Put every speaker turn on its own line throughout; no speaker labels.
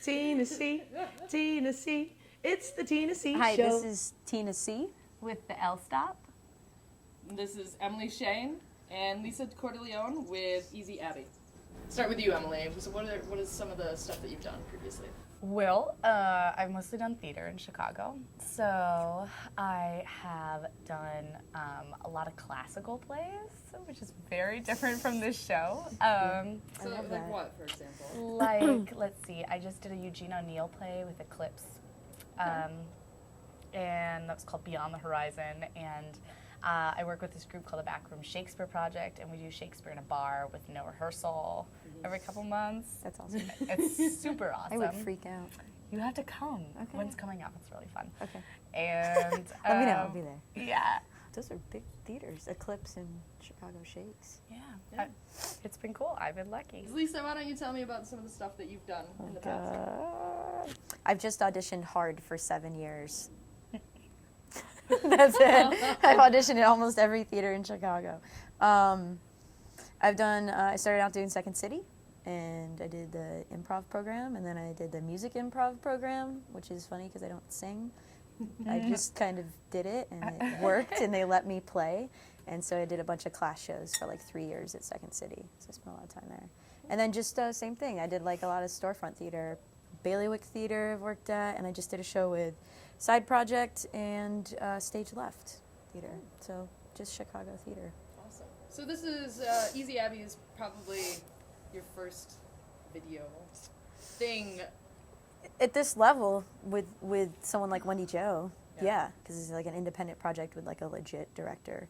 Tina C, Tina C. It's the Tina C
Hi,
show.
this is Tina C.
With the L stop.
This is Emily Shain and Lisa Cordileone with Easy Abby. Start with you, Emily. So what is some of the stuff that you've done previously?
Well, I've mostly done theater in Chicago. So I have done a lot of classical plays, which is very different from this show.
So like what, for example?
Like, let's see, I just did a Eugene O'Neill play with Eclipse. And that was called Beyond the Horizon. And I work with this group called the Backroom Shakespeare Project, and we do Shakespeare in a bar with no rehearsal every couple months.
That's awesome.
It's super awesome.
I would freak out.
You have to come.
Okay.
When it's coming up, it's really fun.
Okay.
And
Let me know, I'll be there.
Yeah.
Those are big theaters. Eclipse and Chicago Shakes.
Yeah. It's been cool. I've been lucky.
Lisa, why don't you tell me about some of the stuff that you've done in the past?
I've just auditioned hard for 7 years. That's it. I've auditioned at almost every theater in Chicago. I've done, I started out doing Second City, and I did the improv program, and then I did the music improv program, which is funny because I don't sing. I just kind of did it, and it worked, and they let me play. And so I did a bunch of class shows for like 3 years at Second City, so I spent a lot of time there. And then just same thing, I did like a lot of storefront theater. Bailiwick Theater I've worked at, and I just did a show with Side Project and Stage Left Theater. So just Chicago theater.
Awesome. So this is, Easy Abby is probably your first video thing.
At this level, with someone like Wendy Jo, yeah, because it's like an independent project with like a legit director.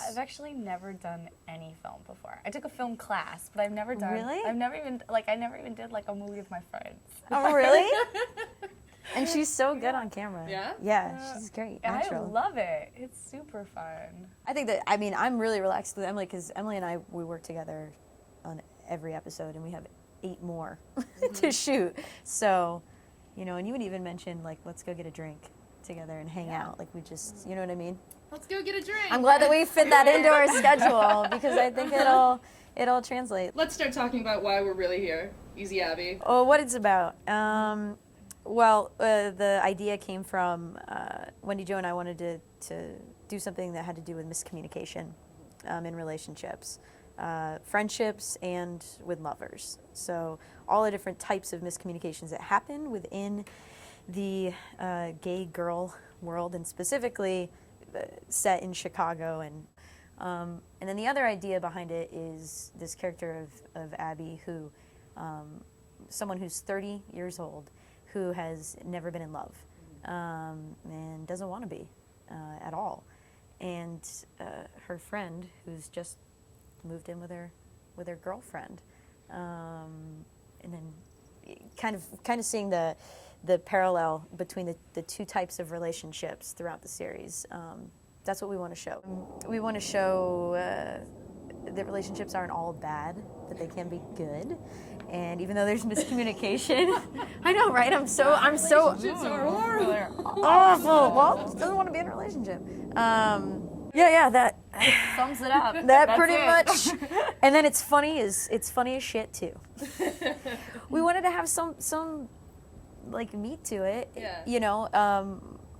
I've actually never done any film before. I took a film class, but I've never done.
Really?
I never even did like a movie with my friends.
Oh, really? And she's so good on camera.
Yeah?
Yeah, she's great.
And
Natural.
I love it. It's super fun.
I think that, I mean, I'm really relaxed with Emily because Emily and I, we work together on every episode, and we have 8 more to shoot. So, you know, and you would even mention, like, let's go get a drink together and hang out. Like, we just, you know what I mean?
Let's go get a drink.
I'm glad that we fit that into our schedule because I think it'll translate.
Let's start talking about why we're really here. Easy Abby.
Oh, what it's about. Well, the idea came from Wendy Jo and I wanted to do something that had to do with miscommunication in relationships, friendships, and with lovers. So all the different types of miscommunications that happen within the gay girl world, and specifically set in Chicago. And then the other idea behind it is this character of Abby, who, someone who's 30 years old, who has never been in love and doesn't want to be at all. And her friend, who's just moved in with her girlfriend, and then kind of seeing the parallel between the 2 types of relationships throughout the series. That's what we want to show. We want to show that relationships aren't all bad, that they can be good. And even though there's miscommunication, I know, right? I'm so
Relationships are horrible.
awful. Well, doesn't want to be in a relationship. That
Sums it up.
that
That's
pretty
it.
much. And then it's funny as shit too. We wanted to have some like meat to it, you know,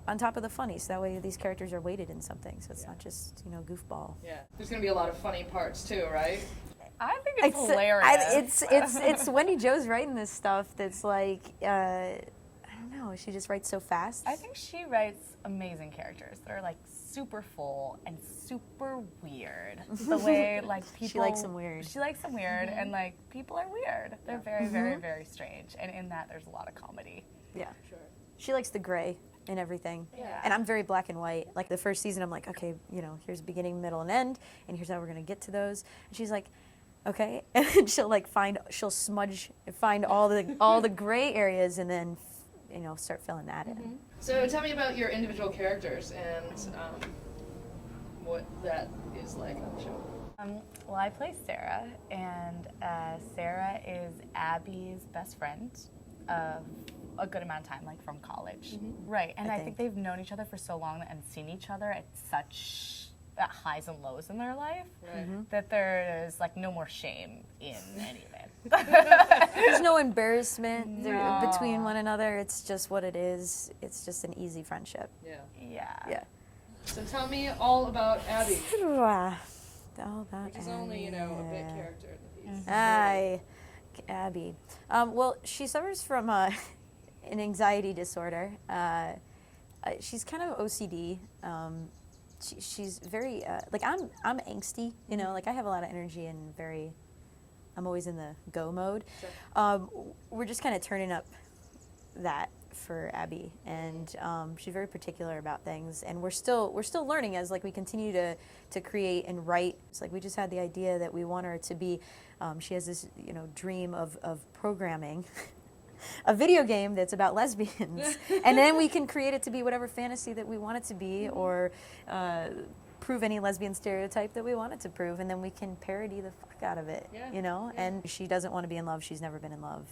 on top of the funny, so that way these characters are weighted in something, so it's not just, you know, goofball.
Yeah. There's gonna be a lot of funny parts too, right?
I think it's hilarious.
It's Wendy Jo's writing this stuff that's like, I don't know, she just writes so fast.
I think she writes amazing characters that are like super full and super weird. The way like people.
She likes them weird.
She likes them weird, and like people are weird. They're very, very, very strange, and in that there's a lot of comedy.
Yeah.
Sure.
She likes the gray and everything.
Yeah.
And I'm very black and white. Like the first season, I'm like, okay, you know, here's beginning, middle, and end, and here's how we're gonna get to those. And she's like, okay, and she'll like find all the gray areas, and then, you know, start filling that in.
So tell me about your individual characters and what that is like on the show.
Well, I play Sarah, and Sarah is Abby's best friend of a good amount of time, like from college. Right, and I think they've known each other for so long and seen each other at such highs and lows in their life that there is like no more shame in any of it.
There's no embarrassment
No.
between one another. It's just what it is. It's just an easy friendship.
Yeah.
Yeah.
Yeah.
So tell me all about Abby,
All about
which is only, a bit character in the piece.
Aye, Abby. Well, she suffers from an anxiety disorder. She's kind of OCD. She's very like I'm angsty. Like I have a lot of energy and I'm always in the go mode.
Sure.
We're just kind of turning up that for Abby, and she's very particular about things, and we're still learning as like we continue to create and write. It's like we just had the idea that we want her to be. She has this dream of programming a video game that's about lesbians, and then we can create it to be whatever fantasy that we want it to be, or prove any lesbian stereotype that we want it to prove, and then we can parody the fuck out of it.
Yeah.
And she doesn't want to be in love. She's never been in love.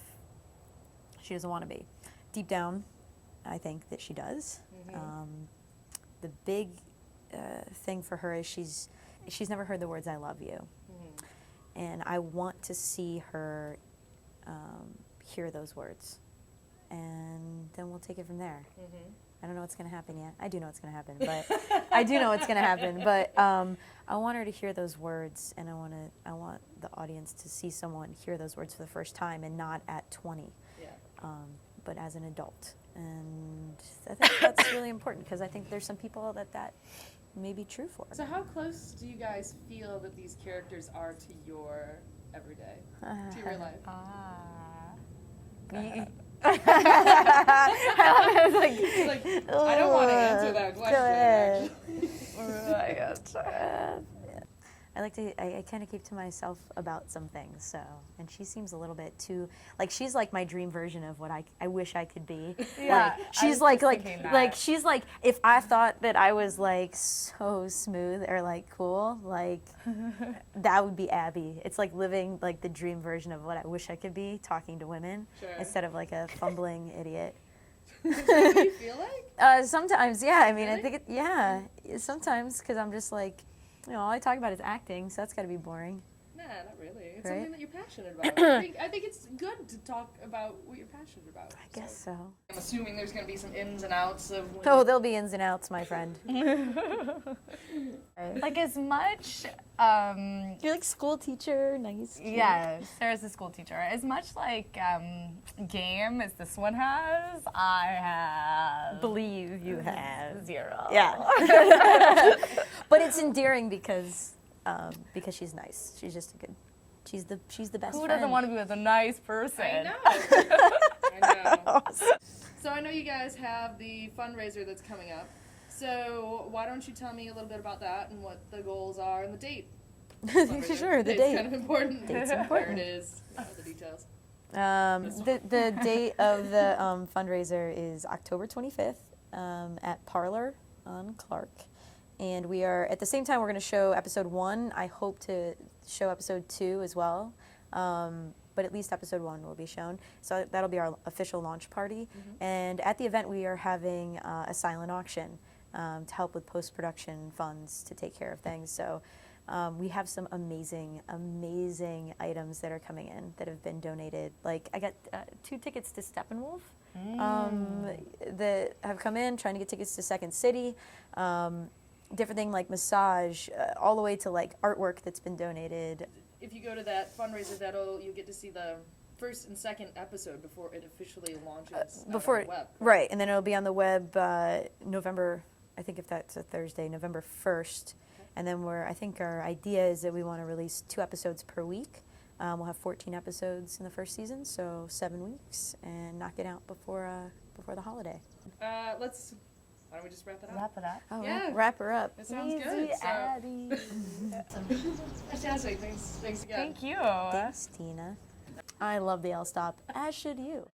She doesn't want to be. Deep down, I think that she does. The big thing for her is she's never heard the words "I love you," and I want to see her hear those words, and then we'll take it from there. I don't know what's going to happen yet. I do know what's going to happen, but I do know what's going to happen. But I want her to hear those words, and I want the audience to see someone hear those words for the first time, and not at 20.
Yeah.
But as an adult. And I think that's really important, because I think there's some people that may be true for.
So how close do you guys feel that these characters are to your everyday, to your real life? It's like, I don't want to answer that question, actually.
I kind of keep to myself about some things, so, and she seems a little bit too, like, she's like my dream version of what I wish I could be.
Yeah,
Like, she's she's like, if I thought that I was like so smooth or like cool, like, that would be Abby. It's like living like the dream version of what I wish I could be, talking to women,
Sure.
instead of like a fumbling idiot.
Do you feel like?
Sometimes, yeah, I mean,
Really?
I think sometimes, because I'm just like, all I talk about is acting, so that's got to be boring.
Nah, not really. It's
Right?
something that you're passionate about. I think it's good to talk about what you're passionate about.
I guess so.
I'm assuming there's going to be some ins and outs of.
Oh, there'll be ins and outs, my friend.
Like as much,
You're like school teacher, nice.
yeah, Sarah's a school teacher. As much like game as this one has, I have
Believe you have.
0.
Yeah. But it's endearing because she's nice. She's just a good. She's the best
Who
friend.
doesn't want to be with a nice person?
I know. I know. So I know you guys have the fundraiser that's coming up. So why don't you tell me a little bit about that and what the goals are and the date?
Sure, the
Date's
date.
kind of important.
Date's important.
There it is. The details.
The date of the fundraiser is October 25th at Parlor on Clark. And we are, at the same time, we're going to show episode 1. I hope to show episode 2 as well. But at least episode 1 will be shown. So that'll be our official launch party. And at the event, we are having a silent auction to help with post-production funds to take care of things. So we have some amazing, amazing items that are coming in that have been donated. Like, I got 2 tickets to Steppenwolf that have come in, trying to get tickets to Second City. Different thing like massage, all the way to like artwork that's been donated.
If you go to that fundraiser, you'll get to see the first and second episode before it officially launches out on the web.
Right, and then it'll be on the web November, I think if that's a Thursday, November 1st. And then I think our idea is that we want to release 2 episodes per week. We'll have 14 episodes in the first season, so 7 weeks, and knock it out before the holiday.
Why don't we just wrap it up?
Wrap it up.
Oh,
Yeah.
wrap her up.
That sounds
Easy,
good. So,
Abby.
fantastic. Thanks again.
Thank you.
Thanks, Tina. I love the L stop, as should you.